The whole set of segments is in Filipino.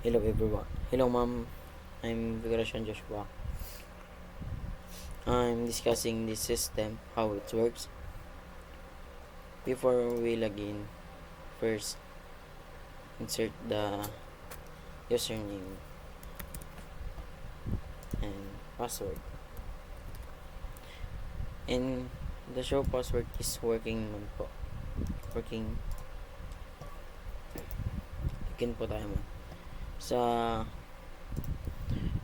Hello everyone. Hello ma'am. I'm Vigorashan Joshua. I'm discussing this system, how it works. Before we log in, first insert the username and password. And the show password is working naman po. Working. Login po tayo ma'am. Sa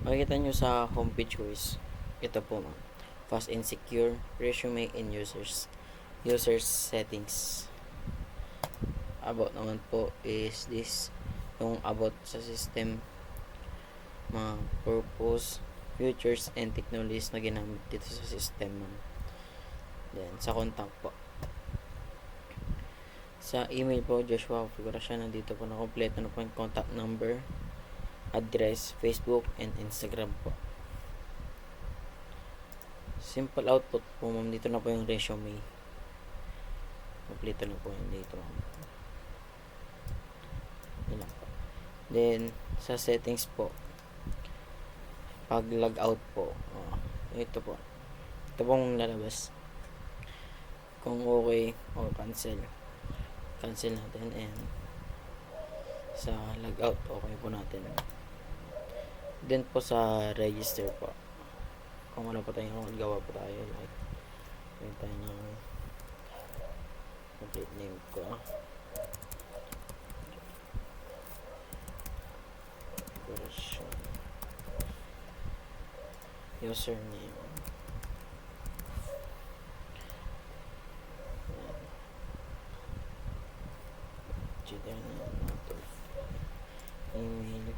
makikita nyo sa homepage ko is ito po ma'am. Fast and secure resume and users settings. About naman po is this yung about sa system, mga purpose, features and technologies na ginamit dito sa system ma'am. Then sa contact po, sa email po Joshua Figurasyan, nandito po na kompleto na po yung contact number, address, Facebook and Instagram po. Simple output po ma'am, dito na po yung resume, kompleto na po yun dito ma'am. Yun lang po. Then sa settings po, pag log out po, ito pong lalabas kung okay o cancel natin, and sa log out okay po natin. Then po sa register po, kung wala pa tayong gawa po tayo, like may tayo ng complete name ko, username, email,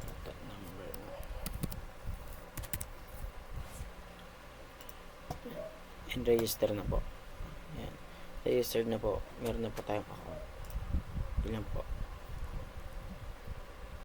contact number, and register na po. Ayan, registered na po, meron na po tayong account. Yun lang po.